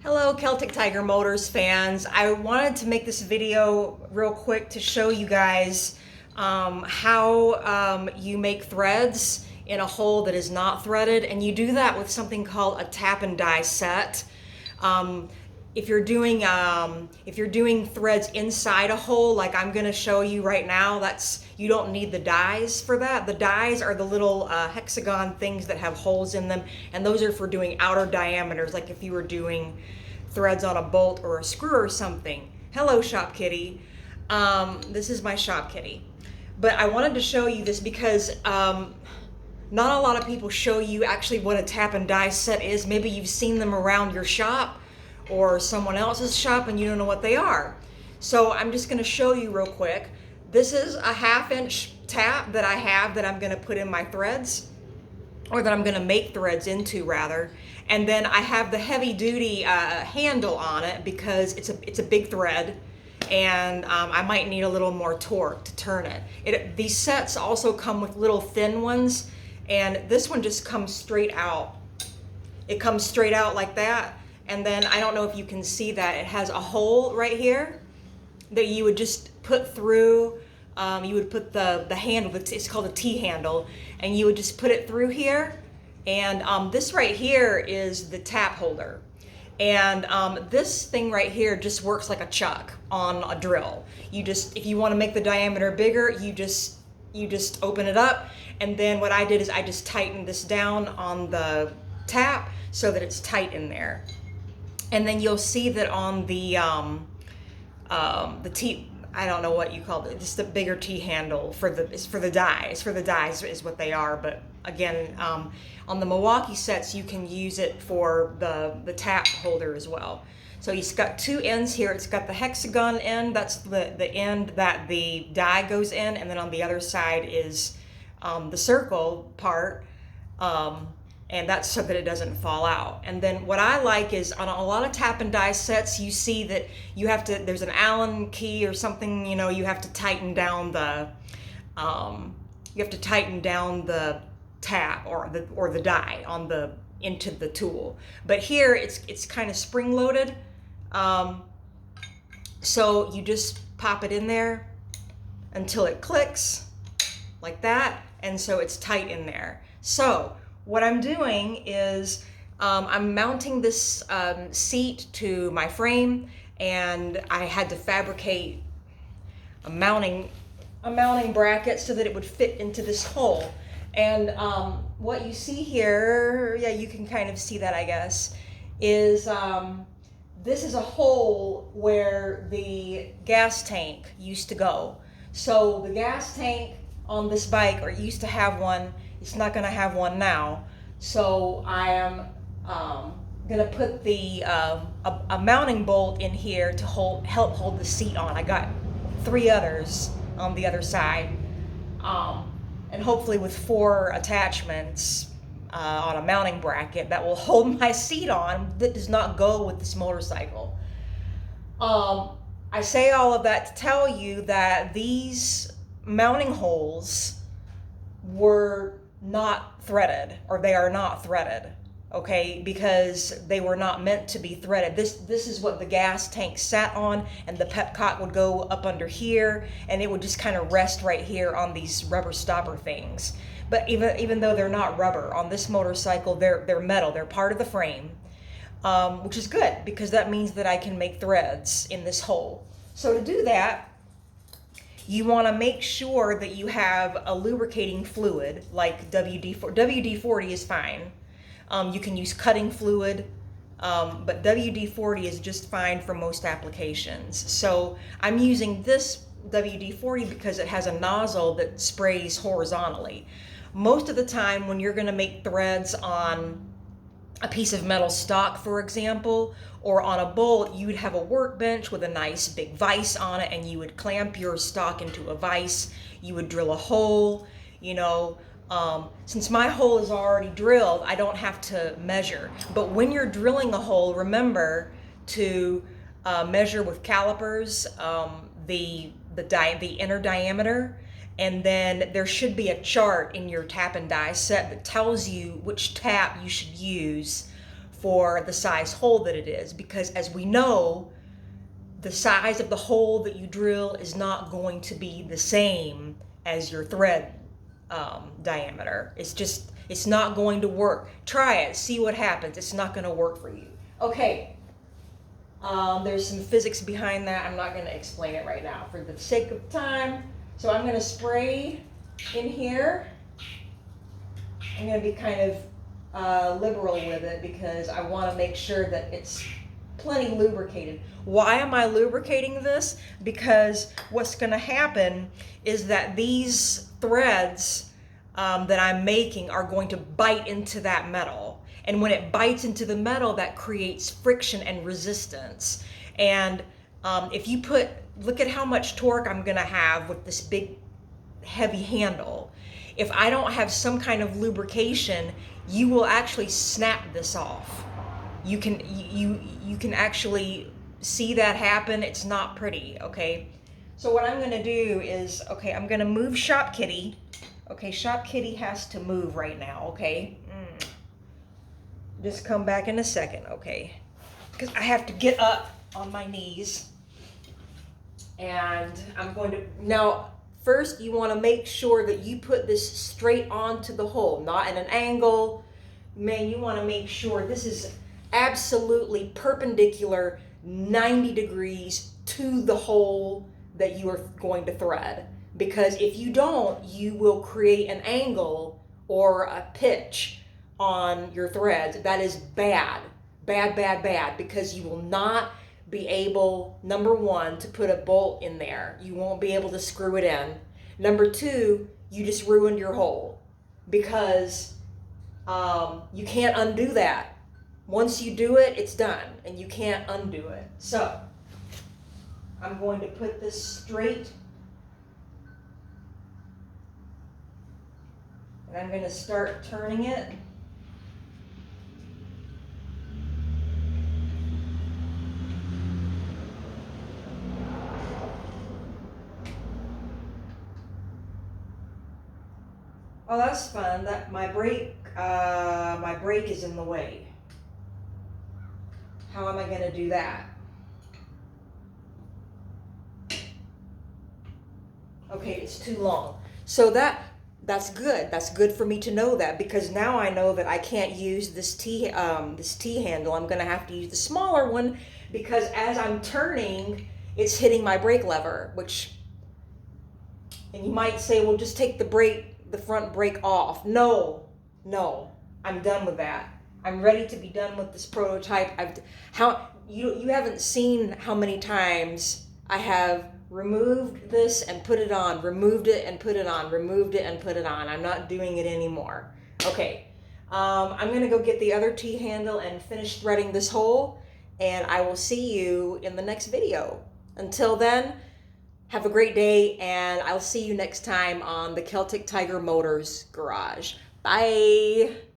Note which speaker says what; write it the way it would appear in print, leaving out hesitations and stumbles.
Speaker 1: Hello Celtic Tiger Motors fans. I wanted to make this video real quick to show you guys how you make threads in a hole that is not threaded, and you do that with something called a tap and die set. Um, if you're doing threads inside a hole like I'm going to show you right now, you don't need the dies for that. The dies are the little hexagon things that have holes in them, and those are for doing outer diameters, like if you were doing threads on a bolt or a screw or something. Hello, Shop Kitty. This is my Shop Kitty. But I wanted to show you this because not a lot of people show you actually what a tap and die set is. Maybe you've seen them around your shop or someone else's shop and you don't know what they are. So I'm just going to show you real quick. This is a 1/2-inch tap that I have that I'm going to put in my threads, or that I'm going to make threads into rather. And then I have the heavy duty handle on it because it's a big thread, and I might need a little more torque to turn it. These sets also come with little thin ones, and this one just comes straight out. It comes straight out like that. And then I don't know if you can see that it has a hole right here that you would just put through. You would put the handle, it's called a T-handle, and you would just put it through here. And this right here is the tap holder. And this thing right here just works like a chuck on a drill. If you want to make the diameter bigger, you just open it up. And then what I did is I just tightened this down on the tap so that it's tight in there. And then you'll see that on the T, I don't know what you call it, just the bigger T handle it's for the dies is what they are. But again, on the Milwaukee sets, you can use it for the tap holder as well. So it's got two ends here. It's got the hexagon end, that's the end that the die goes in, and then on the other side is the circle part. And that's so that it doesn't fall out. And then what I like is on a lot of tap and die sets, you see that there's an Allen key or something, you have to tighten down the tap or the die into the tool. But here it's kind of spring loaded. So you just pop it in there until it clicks like that. And so it's tight in there. So what I'm doing is I'm mounting this seat to my frame, and I had to fabricate a mounting bracket so that it would fit into this hole. And what you see here, yeah, you can kind of see that, I guess, is this is a hole where the gas tank used to go. So the gas tank on this bike, or it used to have one, it's not going to have one now. So I am going to put a mounting bolt in here to help hold the seat on. I got 3 others on the other side, and hopefully with 4 attachments on a mounting bracket that will hold my seat on, that does not go with this motorcycle. I say all of that to tell you that these mounting holes were not threaded, or they are not threaded, okay, because they were not meant to be threaded. This is what the gas tank sat on, and the petcock would go up under here, and it would just kind of rest right here on these rubber stopper things. But even though they're not rubber on this motorcycle, they're metal. They're part of the frame, which is good because that means that I can make threads in this hole. So to do that, you want to make sure that you have a lubricating fluid like WD-40. WD-40 is fine. You can use cutting fluid, but WD-40 is just fine for most applications. So I'm using this WD-40 because it has a nozzle that sprays horizontally. Most of the time when you're going to make threads on a piece of metal stock, for example, or on a bolt, you would have a workbench with a nice big vise on it, and you would clamp your stock into a vise. You would drill a hole, since my hole is already drilled, I don't have to measure. But when you're drilling a hole, remember to measure with calipers the inner diameter. And then there should be a chart in your tap and die set that tells you which tap you should use for the size hole that it is, because as we know, the size of the hole that you drill is not going to be the same as your thread diameter. It's not going to work. Try it, see what happens. It's not going to work for you. Okay, there's some physics behind that. I'm not going to explain it right now for the sake of time. So I'm going to spray in here. I'm going to be kind of liberal with it because I want to make sure that it's plenty lubricated. Why am I lubricating this? Because what's going to happen is that these threads that I'm making are going to bite into that metal. And when it bites into the metal, that creates friction and resistance. And if you look at how much torque I'm going to have with this big heavy handle. If I don't have some kind of lubrication, you will actually snap this off. You can actually see that happen. It's not pretty, okay? So what I'm gonna do is, okay, I'm gonna move Shop Kitty. Okay, Shop Kitty has to move right now, okay? Just come back in a second, okay? Because I have to get up on my knees. And I'm going to, now, first you wanna make sure that you put this straight onto the hole, not at an angle. Man, you wanna make sure this is absolutely perpendicular 90 degrees to the hole that you are going to thread, because if you don't, you will create an angle or a pitch on your threads. That is bad, because you will not be able, number one, to put a bolt in there. You won't be able to screw it in. Number two, you just ruined your hole, because you can't undo that. Once you do it, it's done, and you can't undo it. So, I'm going to put this straight, and I'm going to start turning it. Oh, that's fun. That my brake is in the way. How am I going to do that? Okay, it's too long. So that's good. That's good for me to know that, because now I know that I can't use this T handle. I'm going to have to use the smaller one, because as I'm turning, it's hitting my brake lever, and you might say, well, just take the front brake off. No, I'm done with that. I'm ready to be done with this prototype. You haven't seen how many times I have removed this and put it on, removed it and put it on, removed it and put it on. I'm not doing it anymore. Okay, I'm gonna go get the other T-handle and finish threading this hole, and I will see you in the next video. Until then, have a great day, and I'll see you next time on the Celtic Tiger Motors Garage. Bye.